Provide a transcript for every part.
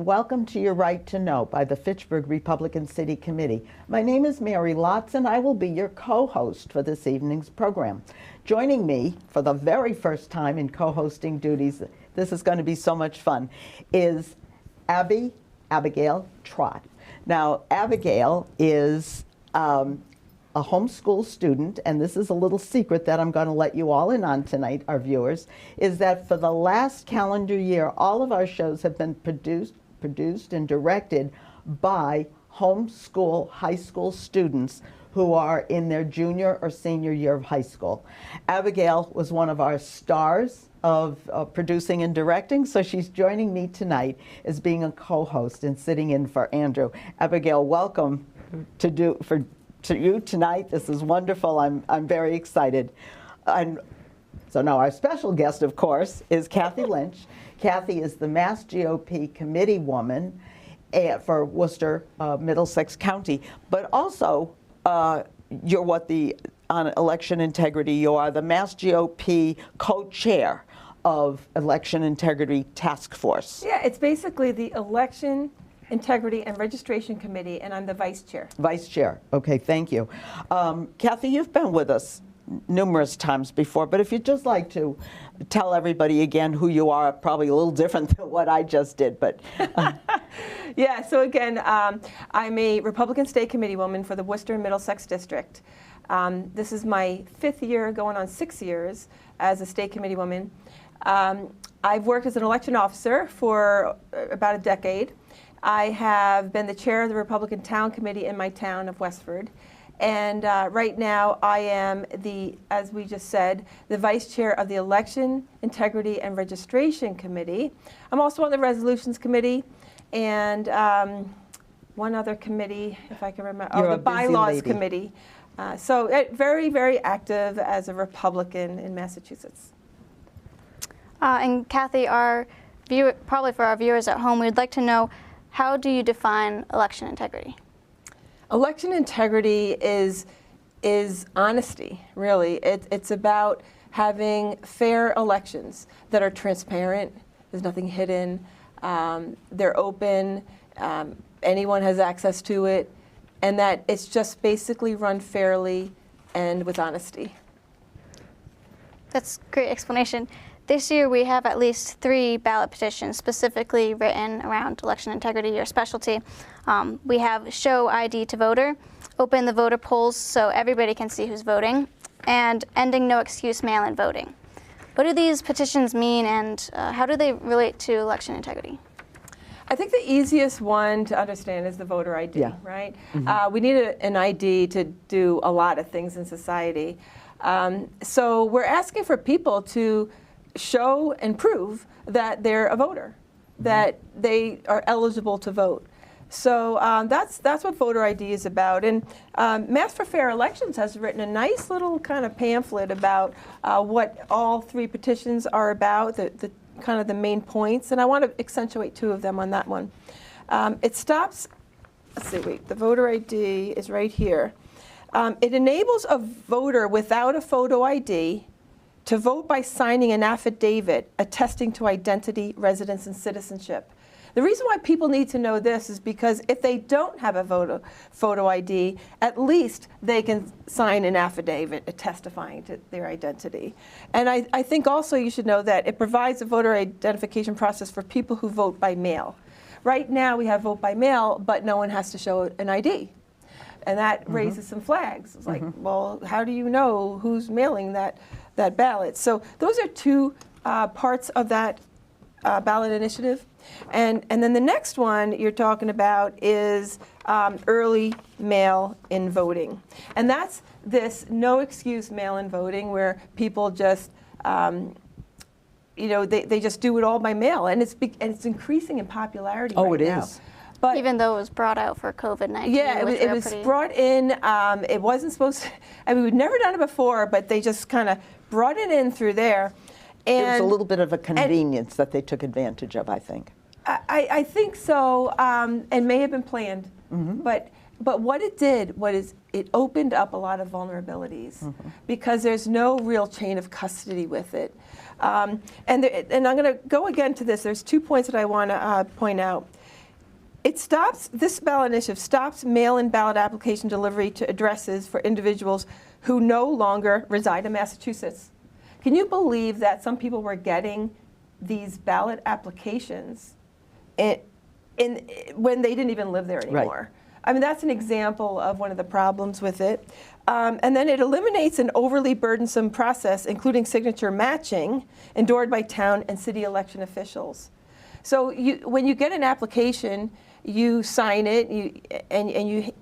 welcome to Your Right to Know by the Fitchburg Republican City Committee. My name is Mary Lotze, and I will be your co-host for this evening's program. Joining me for the very first time in co-hosting duties, this is going to be so much fun, is Abigail Trott. Now, Abigail is a homeschool student, and this is a little secret that I'm going to let you all in on tonight, our viewers, is that for the last calendar year, all of our shows have been produced and directed by homeschool high school students who are in their junior or senior year of high school. Abigail was one of our stars of producing and directing, so she's joining me tonight as being a co-host and sitting in for Andrew. Abigail, welcome to you tonight. This is wonderful. I'm very excited. And so now our special guest, of course, is Kathy Lynch. Kathy is the MassGOP Committeewoman for Worcester-Middlesex County, but also you're on election integrity, you are the MassGOP co-chair of Election Integrity Task Force. Yeah, it's basically the Election Integrity and Registration Committee, and I'm the vice chair. Vice chair. Okay, thank you. Kathy, you've been with us numerous times before, but if you'd just like to tell everybody again who you are, probably a little different than what I just did, but. Yeah, so again, I'm a Republican State Committeewoman for the Worcester-Middlesex District. This is my 5th year, going on 6 years as a State Committeewoman. I've worked as an election officer for about a decade. I have been the chair of the Republican Town Committee in my town of Westford. And right now I am as we just said, the vice chair of the Election Integrity and Registration Committee. I'm also on the Resolutions Committee and one other committee, if I can remember, the Bylaws Committee. So very, very active as a Republican in Massachusetts. And Kathy, probably for our viewers at home, we'd like to know, how do you define election integrity? Election integrity is honesty, really. It's about having fair elections that are transparent. There's nothing hidden. They're open. Anyone has access to it. And that it's just basically run fairly and with honesty. That's a great explanation. This year we have at least 3 ballot petitions specifically written around election integrity, your specialty. We have Show ID to Voter, Open the Voter Polls so everybody can see who's voting, and Ending No Excuse Mail-in Voting. What do these petitions mean, and how do they relate to election integrity? I think the easiest one to understand is the voter ID, right? Mm-hmm. We need an ID to do a lot of things in society. So we're asking for people to show and prove that they're a voter, that they are eligible to vote. So that's what voter ID is about. And Mass for Fair Elections has written a nice little kind of pamphlet about what all 3 petitions are about, the kind of the main points. And I want to accentuate 2 of them on that one. It stops, the voter ID is right here. It enables a voter without a photo ID to vote by signing an affidavit attesting to identity, residence, and citizenship. The reason why people need to know this is because if they don't have a photo ID, at least they can sign an affidavit testifying to their identity. And I think also you should know that it provides a voter identification process for people who vote by mail. Right now we have vote by mail, but no one has to show an ID. And that raises some flags. It's like, well, how do you know who's mailing that ballot? So those are 2 parts of that ballot initiative. And then the next one you're talking about is early mail-in voting. And that's this no excuse mail-in voting where people just, they just do it all by mail. And it's increasing in popularity right now. Oh, it is. But even though it was brought out for COVID-19. Yeah, it was brought in. It wasn't supposed to, we'd never done it before, but they just kind of brought it in through there. And it was a little bit of a convenience that they took advantage of, I think. I think so, and may have been planned. But what it did was it opened up a lot of vulnerabilities because there's no real chain of custody with it. And I'm going to go again to this. There's 2 points that I want to point out. This ballot initiative stops mail-in ballot application delivery to addresses for individuals who no longer reside in Massachusetts. Can you believe that some people were getting these ballot applications when they didn't even live there anymore? Right. I mean, that's an example of one of the problems with it. And then it eliminates an overly burdensome process, including signature matching, endured by town and city election officials. So when you get an application, you sign it, and you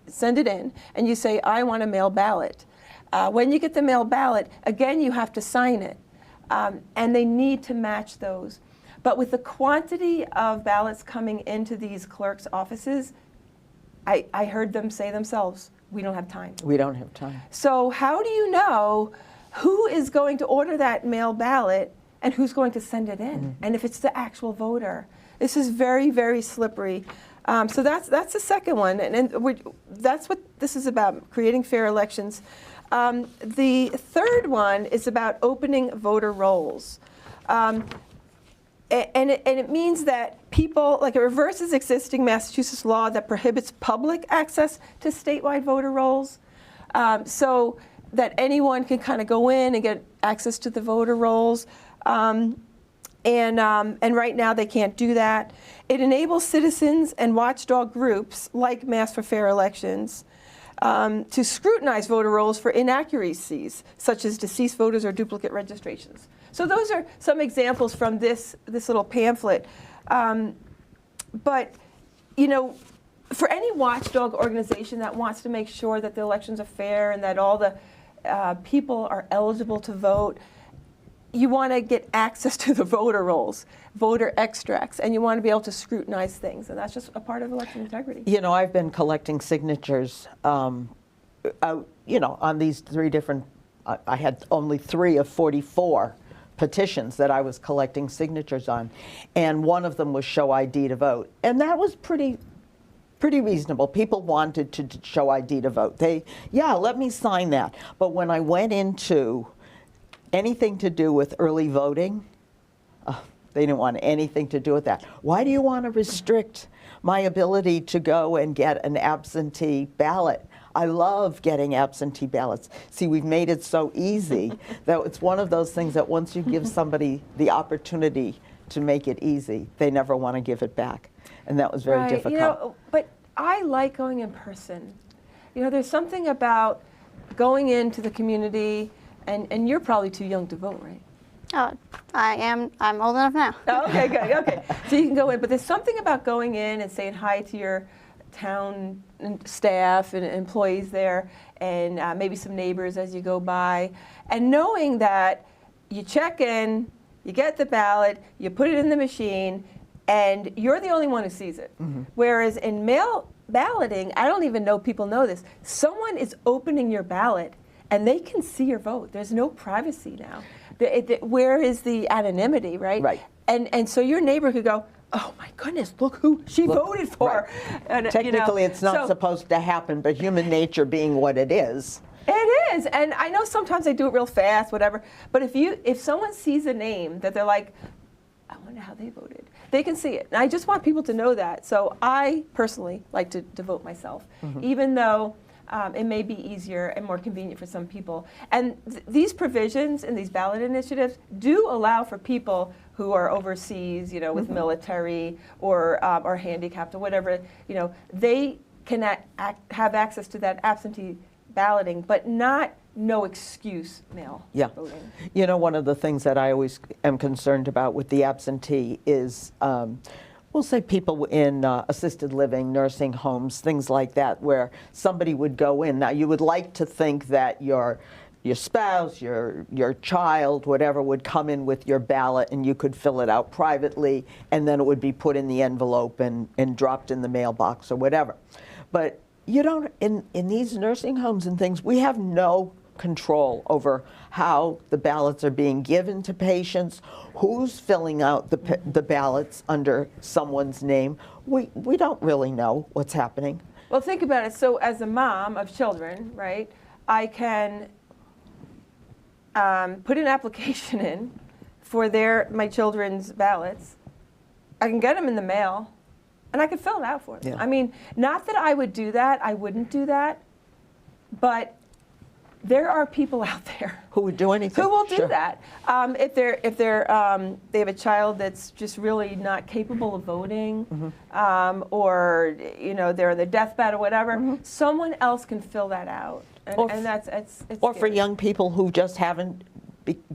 send it in, and you say, I want a mail ballot. When you get the mail ballot, again, you have to sign it. And they need to match those. But with the quantity of ballots coming into these clerks' offices, I heard them say themselves, we don't have time. We don't have time. So how do you know who is going to order that mail ballot and who's going to send it in? Mm-hmm. And if it's the actual voter? This is very, very slippery. So that's the second one, and that's what this is about, creating fair elections. The third one is about opening voter rolls. And it means that people, like, it reverses existing Massachusetts law that prohibits public access to statewide voter rolls, so that anyone can kind of go in and get access to the voter rolls. And right now they can't do that. It enables citizens and watchdog groups like Mass for Fair Elections to scrutinize voter rolls for inaccuracies, such as deceased voters or duplicate registrations. So those are some examples from this little pamphlet. But, you know, for any watchdog organization that wants to make sure that the elections are fair and that all the people are eligible to vote, you want to get access to the voter rolls, voter extracts, and you want to be able to scrutinize things, and that's just a part of election integrity. You know, I've been collecting signatures, on these three different, I had only 3 of 44 petitions that I was collecting signatures on, and one of them was show ID to vote, and that was pretty reasonable. People wanted to show ID to vote. Let me sign that. But when I went into anything to do with early voting, they didn't want anything to do with that. Why do you want to restrict my ability to go and get an absentee ballot? I love getting absentee ballots. See, we've made it so easy that it's one of those things that once you give somebody the opportunity to make it easy, they never want to give it back. And that was very difficult. You know, but I like going in person. You know, there's something about going into the community, and you're probably too young to vote, right? Oh, I am. I'm old enough now. Oh, okay, good. Okay, so you can go in, but there's something about going in and saying hi to your town staff and employees there, and maybe some neighbors as you go by, and knowing that you check in, you get the ballot, you put it in the machine, and you're the only one who sees it. Mm-hmm. Whereas in mail balloting, I don't even know people know this, someone is opening your ballot and they can see your vote. There's no privacy now. Where is the anonymity, right? Right. And so your neighbor could go, oh my goodness, look who she voted for. Right. And, technically, it's not supposed to happen, but human nature being what it is. It is, and I know sometimes they do it real fast, whatever. But if someone sees a name that they're like, I wonder how they voted, they can see it. And I just want people to know that. So I personally like to vote myself, even though it may be easier and more convenient for some people. And these provisions in these ballot initiatives do allow for people who are overseas, you know, with military or handicapped or whatever, you know, they can have access to that absentee balloting, but not no excuse mail voting. You know, one of the things that I always am concerned about with the absentee is, we'll say people in assisted living, nursing homes, things like that, where somebody would go in. Now, you would like to think that your spouse, your child, whatever, would come in with your ballot and you could fill it out privately, and then it would be put in the envelope and dropped in the mailbox or whatever. But you don't, in these nursing homes and things, we have no control over how the ballots are being given to patients, who's filling out the ballots under someone's name. We don't really know what's happening. Well, think about it. So as a mom of children, right, I can put an application in for my children's ballots. I can get them in the mail. and I could fill it out for them. Yeah. I mean, not that I would do that, I wouldn't do that, but there are people out there Who would do anything? who will do Sure. that. If they have a child that's just really not capable of voting, or they're on their deathbed or whatever, someone else can fill that out, and that's it's Or for scary. young people who just haven't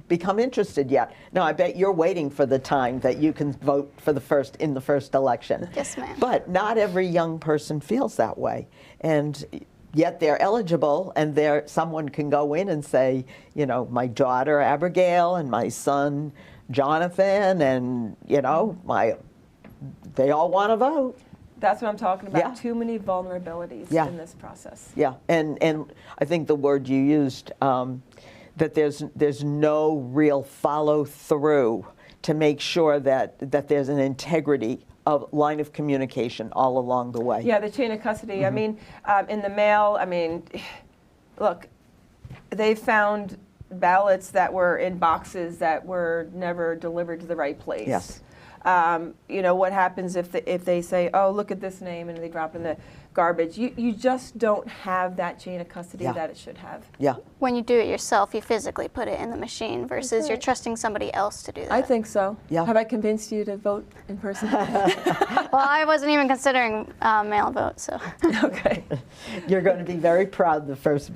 become interested yet. Now, I bet you're waiting for the time that you can vote for in the first election. Yes, ma'am. But not every young person feels that way, and yet they're eligible, and someone can go in and say, my daughter Abigail and my son Jonathan, and they all want to vote. That's what I'm talking about. Yeah. Too many vulnerabilities Yeah. in this process. Yeah, and I think the word you used, that there's no real follow through to make sure that there's an integrity of line of communication all along the way. Yeah, the chain of custody. I mean, in the mail, look, they found ballots that were in boxes that were never delivered to the right place. Yes. What happens if they say, oh, look at this name, and they drop in the garbage. You just don't have that chain of custody Yeah. that it should have. Yeah. When you do it yourself, you physically put it in the machine versus you're right. trusting somebody else to do that. I think so. Yeah. Have I convinced you to vote in person? Well, I wasn't even considering mail vote, so. Okay. You're going to be very proud the first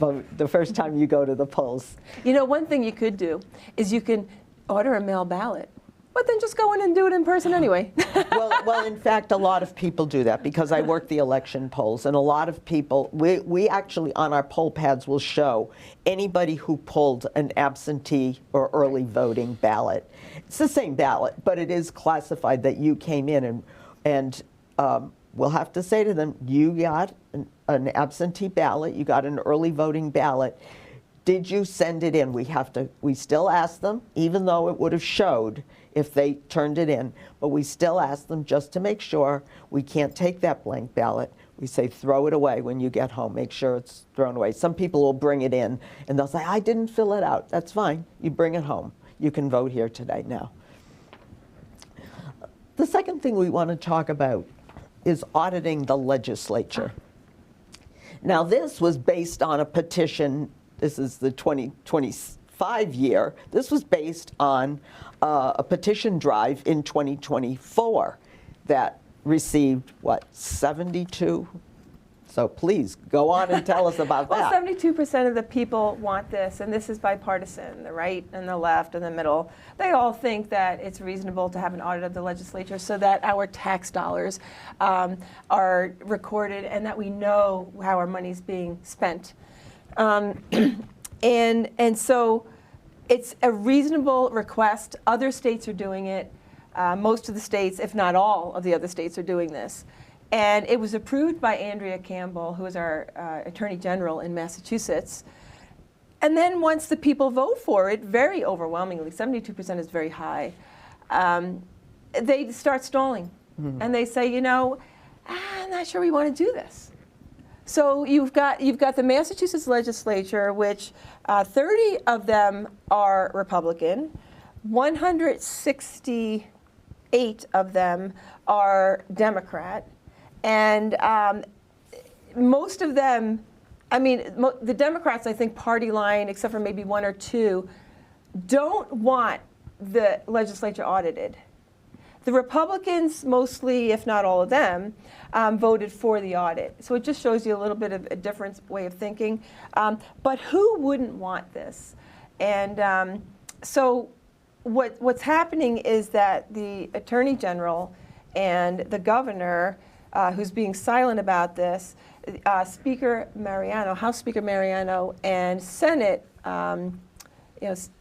time you go to the polls. One thing you could do is you can order a mail ballot, but then just go in and do it in person anyway. Well, in fact, a lot of people do that because I work the election polls, and a lot of people, we actually on our poll pads will show anybody who pulled an absentee or early voting ballot. It's the same ballot, but it is classified that you came in, and we'll have to say to them, you got an absentee ballot, you got an early voting ballot. Did you send it in? We still ask them, even though it would have showed if they turned it in, but we still ask them just to make sure. We can't take that blank ballot. We say throw it away when you get home. Make sure it's thrown away. Some people will bring it in and they'll say, I didn't fill it out. That's fine. You bring it home. You can vote here today now. The second thing we want to talk about is auditing the legislature. Now, this was based on a petition. This is the 2025 year. This was based on a petition drive in 2024 that received, 72? So please, go on and tell us about Well, that. 72% of the people want this, and this is bipartisan, the right and the left and the middle. They all think that it's reasonable to have an audit of the legislature so that our tax dollars are recorded and that we know how our money's being spent. And so it's a reasonable request. Other states are doing it. Most of the states, if not all of the other states, are doing this. And it was approved by Andrea Campbell, who is our Attorney General in Massachusetts. And then once the people vote for it, very overwhelmingly, 72% is very high, they start stalling. Mm-hmm. And they say, I'm not sure we want to do this. So you've got the Massachusetts legislature, which 30 of them are Republican, 168 of them are Democrat, and most of them, the Democrats, I think, party line, except for maybe one or two, don't want the legislature audited. The Republicans, mostly, if not all of them, voted for the audit. So it just shows you a little bit of a different way of thinking. But who wouldn't want this? And so what's happening is that the Attorney General and the governor, who's being silent about this, Speaker Mariano, House Speaker Mariano, and Senate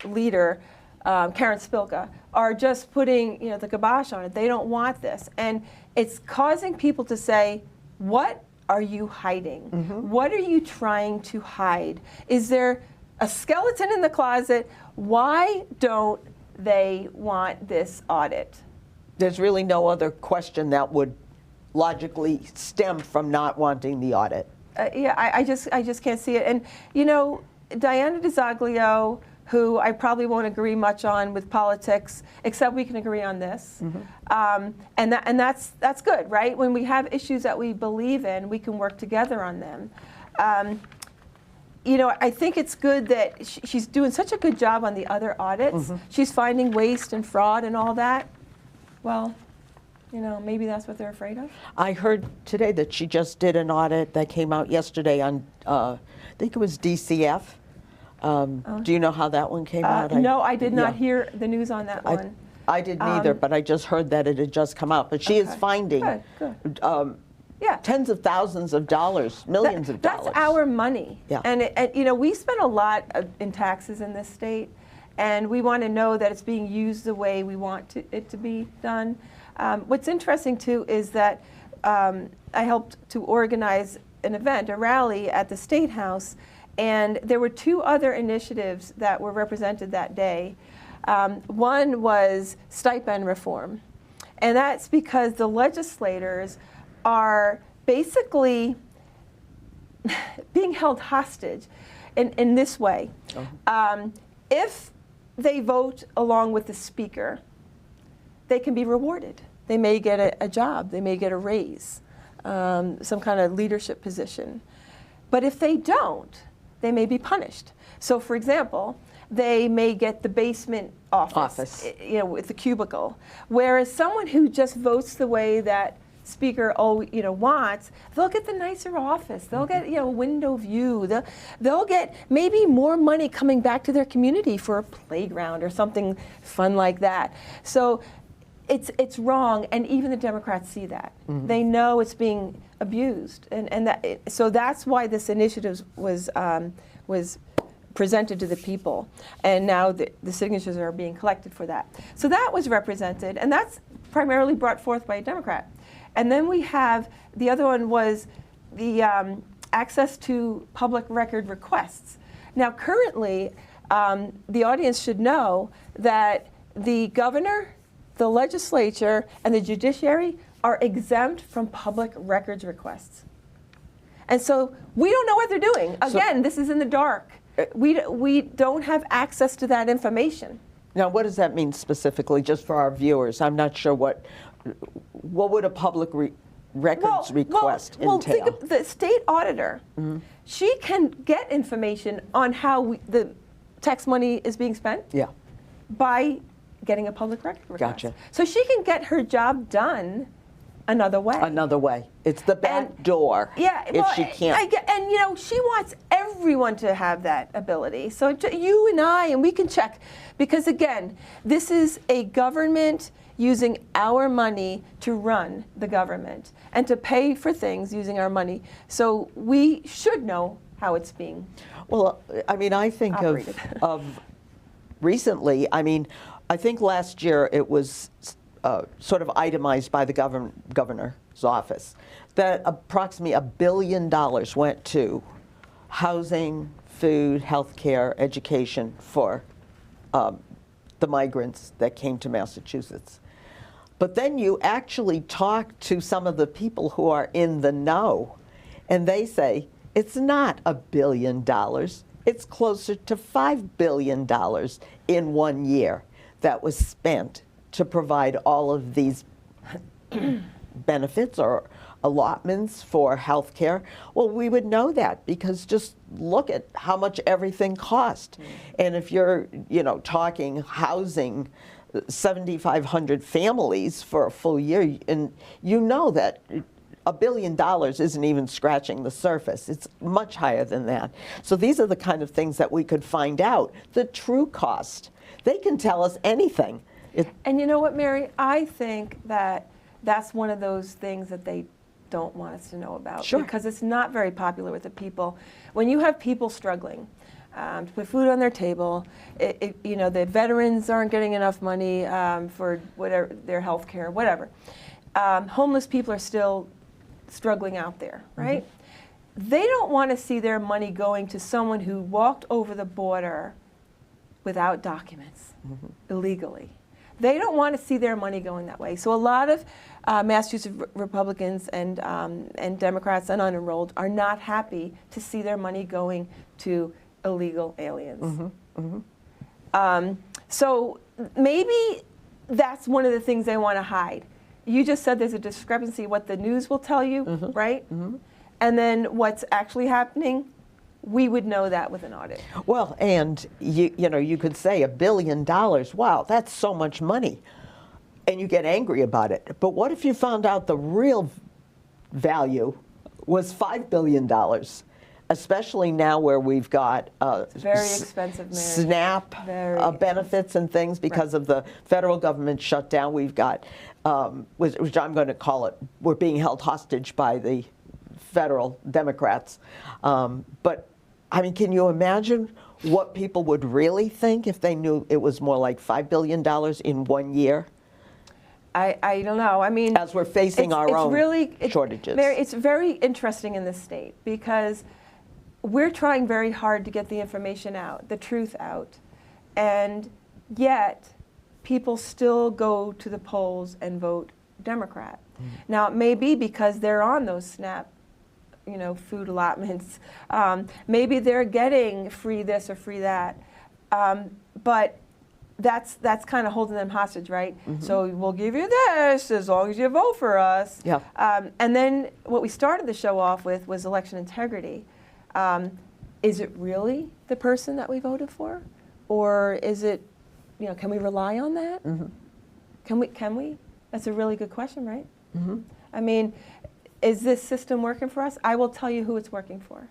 leader Karen Spilka, are just putting the kibosh on it. They don't want this. And it's causing people to say, what are you hiding? Mm-hmm. What are you trying to hide? Is there a skeleton in the closet? Why don't they want this audit? There's really no other question that would logically stem from not wanting the audit. I just can't see it. And Diane DiZoglio, who I probably won't agree much on with politics, except we can agree on this. And that's good, right? When we have issues that we believe in, we can work together on them. You know, I think it's good that she's doing such a good job on the other audits. She's finding waste and fraud and all that. Well, you know, maybe that's what they're afraid of. I heard today that she just did an audit that came out yesterday on, I think it was DCF. Do you know how that one came out? No, I did not hear the news on that one. I didn't either, but I just heard that it had just come out. But she is finding tens of thousands of dollars, millions of dollars. That's our money. Yeah. And you know, we spend a lot in taxes in this state, and we want to know that it's being used the way we want it to be done. What's interesting too is that I helped to organize an event, a rally at the State House, and there were two other initiatives that were represented that day. One was stipend reform, and that's because the legislators are basically being held hostage in this way. If they vote along with the speaker, they can be rewarded. They may get a job, they may get a raise, some kind of leadership position. But if they don't, they may be punished. So for example, they may get the basement office. You know, with the cubicle. Whereas someone who just votes the way that speaker wants, they'll get the nicer office. They'll get window view. They'll get maybe more money coming back to their community for a playground or something fun like that. So it's wrong, and even the Democrats see that. They know it's being abused, and so that's why this initiative was presented to the people, and now the signatures are being collected for that. So that was represented, and that's primarily brought forth by a Democrat. And then we have, the other one was the access to public record requests. Now currently, the audience should know that the governor, the legislature, and the judiciary are exempt from public records requests. And so we don't know what they're doing. Again, this is in the dark. We don't have access to that information. Now, what does that mean specifically, just for our viewers? I'm not sure what would a public records request entail? Well, think of the state auditor. She can get information on how the tax money is being spent by getting a public record request. Gotcha. So she can get her job done another way. Another way. It's the back door. Yeah, if she can't. And you know, she wants everyone to have that ability. So you and I, and we can check, because again, this is a government using our money to run the government and to pay for things using our money. So we should know how it's being. Well, I mean, I think of recently. I mean, I think last year it was sort of itemized by the governor's office that approximately $1 billion went to housing, food, health care, education for the migrants that came to Massachusetts. But then you actually talk to some of the people who are in the know, and they say it's not $1 billion. It's closer to $5 billion in 1 year that was spent to provide all of these benefits or allotments for health care. Well, we would know that because just look at how much everything cost. And if you're, talking housing 7,500 families for a full year, and you know that $1 billion isn't even scratching the surface. It's much higher than that. So these are the kind of things that we could find out, the true cost. They can tell us anything. And you know what, Mary? I think that that's one of those things that they don't want us to know about. Sure. Because it's not very popular with the people. When you have people struggling to put food on their table, the veterans aren't getting enough money for whatever their health care, whatever. Homeless people are still struggling out there, right? They don't want to see their money going to someone who walked over the border without documents, illegally. They don't want to see their money going that way. So a lot of Massachusetts Republicans and Democrats and unenrolled are not happy to see their money going to illegal aliens. So maybe that's one of the things they want to hide. You just said there's a discrepancy what the news will tell you, right? And then what's actually happening, we would know that with an audit. Well, and you could say $1 billion. Wow, that's so much money. And you get angry about it. But what if you found out the real value was $5 billion? Especially now where we've got very expensive marriage. SNAP benefits and things because of the federal government shutdown. We've got, which I'm going to call it, we're being held hostage by the federal Democrats. But, I mean, can you imagine what people would really think if they knew it was more like $5 billion in 1 year? I don't know. I mean, as we're facing our own shortages. It's very interesting in this state because we're trying very hard to get the information out, the truth out, and yet people still go to the polls and vote Democrat. Now, it may be because they're on those SNAP, food allotments. Maybe they're getting free this or free that, but that's kind of holding them hostage, right? So we'll give you this as long as you vote for us. Yeah. And then what we started the show off with was election integrity. Is it really the person that we voted for, or is it, can we rely on that? Can we? That's a really good question, right? I mean, is this system working for us? I will tell you who it's working for.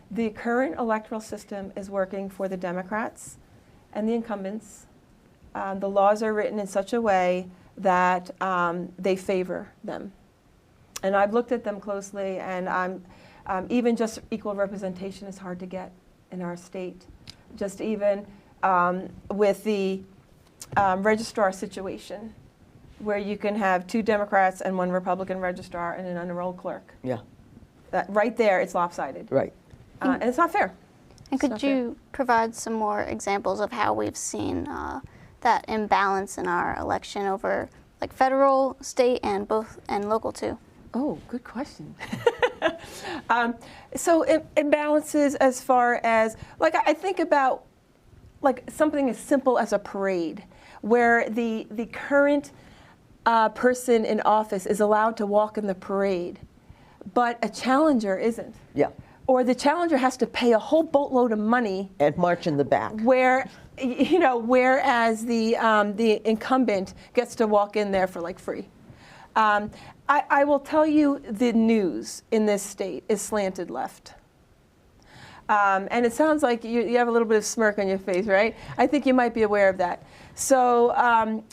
The current electoral system is working for the Democrats and the incumbents. The laws are written in such a way that they favor them. And I've looked at them closely, and even just equal representation is hard to get in our state. Just even with the registrar situation, where you can have 2 Democrats and 1 Republican registrar and an unenrolled clerk. Yeah. That right there, it's lopsided. Right. And it's not fair. And could you provide some more examples of how we've seen that imbalance in our election over like federal, state, and local too? Oh, good question. So imbalances as far as, like, I think about like something as simple as a parade, where the current person in office is allowed to walk in the parade, but a challenger isn't. Yeah. Or the challenger has to pay a whole boatload of money and march in the back. Whereas the incumbent gets to walk in there for like free. I will tell you, the news in this state is slanted left. And it sounds like you have a little bit of smirk on your face, right? I think you might be aware of that. So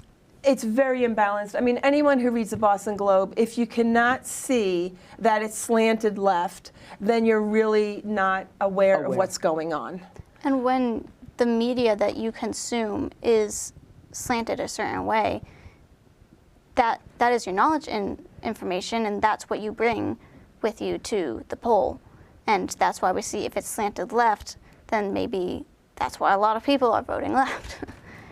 it's very imbalanced. I mean, anyone who reads the Boston Globe, if you cannot see that it's slanted left, then you're really not aware of what's going on. And when the media that you consume is slanted a certain way, that is your knowledge and information, and that's what you bring with you to the poll. And that's why we see if it's slanted left, then maybe that's why a lot of people are voting left.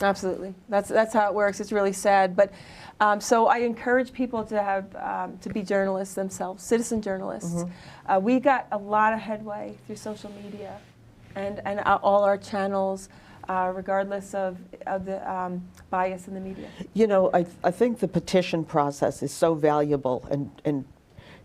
Absolutely. That's how it works. It's really sad. But so I encourage people to have to be journalists themselves, citizen journalists. We got a lot of headway through social media and all our channels, regardless of the bias in the media. You know, I think the petition process is so valuable, and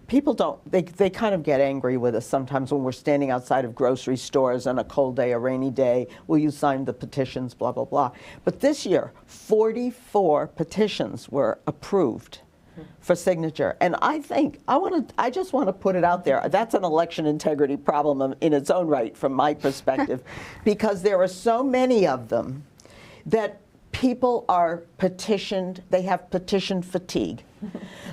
people don't, they kind of get angry with us sometimes when we're standing outside of grocery stores on a cold day, a rainy day. Will you sign the petitions, blah, blah, blah. But this year, 44 petitions were approved for signature. And I think, I just want to put it out there, that's an election integrity problem in its own right from my perspective, because there are so many of them that people are petitioned, they have petition fatigue.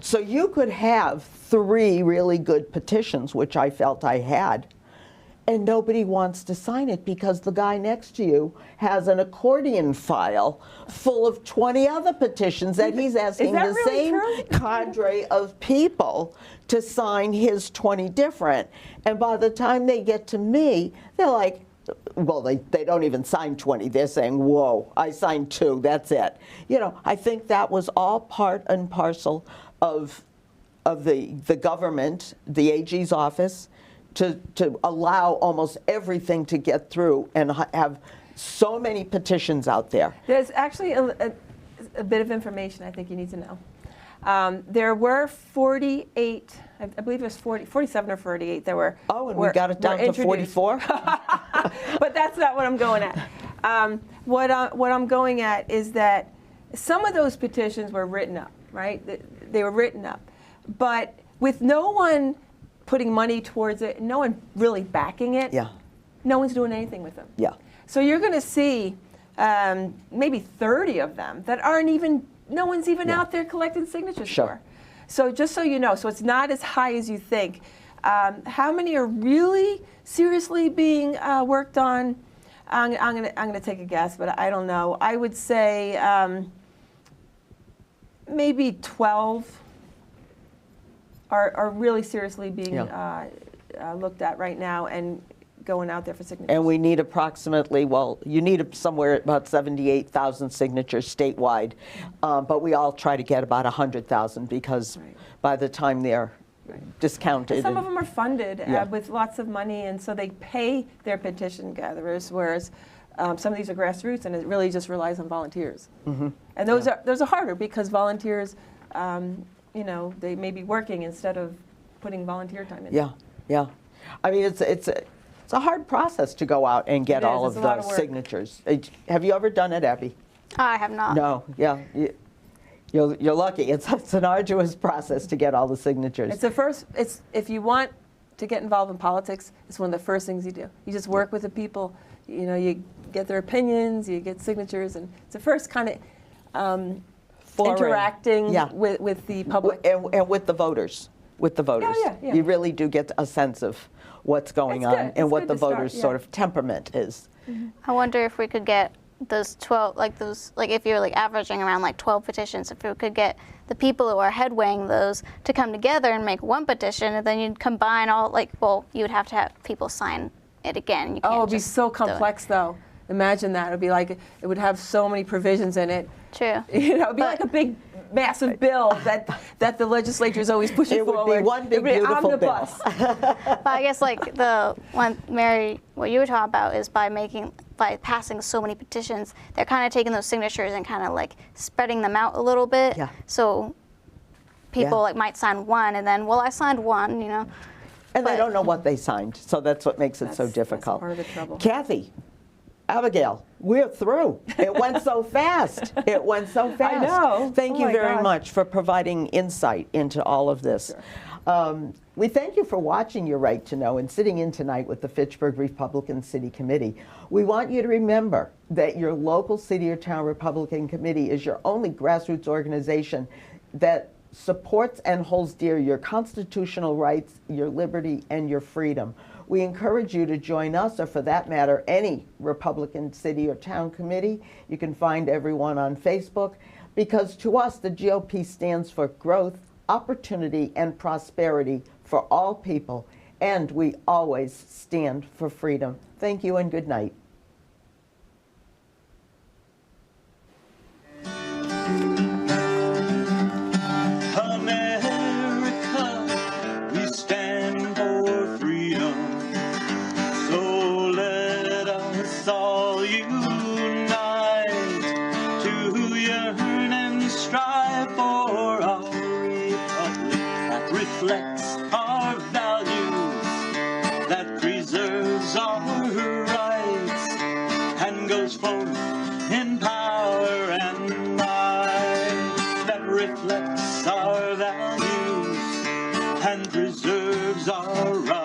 So you could have 3 really good petitions, which I felt I had, and nobody wants to sign it because the guy next to you has an accordion file full of 20 other petitions that he's asking the same cadre of people to sign his 20 different. And by the time they get to me, they're like, well, they don't even sign 20. They're saying, whoa, I signed 2, that's it. You know, I think that was all part and parcel of the government, the AG's office, to allow almost everything to get through and have so many petitions out there. There's actually a bit of information I think you need to know. There were 48, I believe it was 47 or 48 that were. Oh, and we got it down to 44? But that's not what I'm going at. What I'm going at is that some of those petitions were written up, right? They were written up. But with no one putting money towards it, no one really backing it, Yeah. no one's doing anything with them. Yeah. So you're going to see maybe 30 of them that aren't even, no one's even out there collecting signatures for. So just so you know, so it's not as high as you think. How many are really seriously being worked on? I'm gonna take a guess, but I don't know. I would say maybe 12 are really seriously being looked at right now and going out there for signatures. And we need approximately, well, you need somewhere about 78,000 signatures statewide, but we all try to get about 100,000 because by the time they're discounted. And some of them are funded with lots of money, and so they pay their petition gatherers, whereas some of these are grassroots, and it really just relies on volunteers. Mm-hmm. And those are harder because volunteers, you know, they may be working instead of putting volunteer time in. Yeah, yeah. I mean, it's a hard process to go out and get all of the signatures. Have you ever done it, Abby? I have not. No, yeah. You're lucky. It's an arduous process to get all the signatures. It's the first. It's if you want to get involved in politics, it's one of the first things you do. You just work with the people. You know, you get their opinions, you get signatures, and it's the first kind of interacting with the public and with the voters. With the voters, yeah. You really do get a sense of what's going on and what the voters' sort of temperament is. Mm-hmm. I wonder if we could get those 12, like if you're like averaging around like 12 petitions, if we could get the people who are headweighing those to come together and make one petition, and then you'd combine all, like, well, you would have to have people sign it again. You can't it'd be so complex though. Imagine that. It'd be like, it would have so many provisions in it. True. You know, it'd be like a big, massive bill that the legislature is always pushing forward. It would be one big, beautiful bill. But I guess like the one, Mary, what you were talking about is by passing so many petitions, they're kind of taking those signatures and kind of like spreading them out a little bit. Yeah. So people like might sign one and then, well, I signed one, you know. And they don't know what they signed, so that's what makes it so difficult. That's part of the trouble. Kathy, Abigail, we're through. It went so fast. It went so fast. I know. Thank you very much for providing insight into all of this. Sure. We thank you for watching Your Right to Know and sitting in tonight with the Fitchburg Republican City Committee. We want you to remember that your local city or town Republican committee is your only grassroots organization that supports and holds dear your constitutional rights, your liberty, and your freedom. We encourage you to join us, or for that matter, any Republican city or town committee. You can find everyone on Facebook, because to us, the GOP stands for growth, opportunity, and prosperity for all people, and we always stand for freedom. Thank you and good night. Reflects our values, that preserves our rights, and goes forth in power and might. That reflects our values and preserves our rights.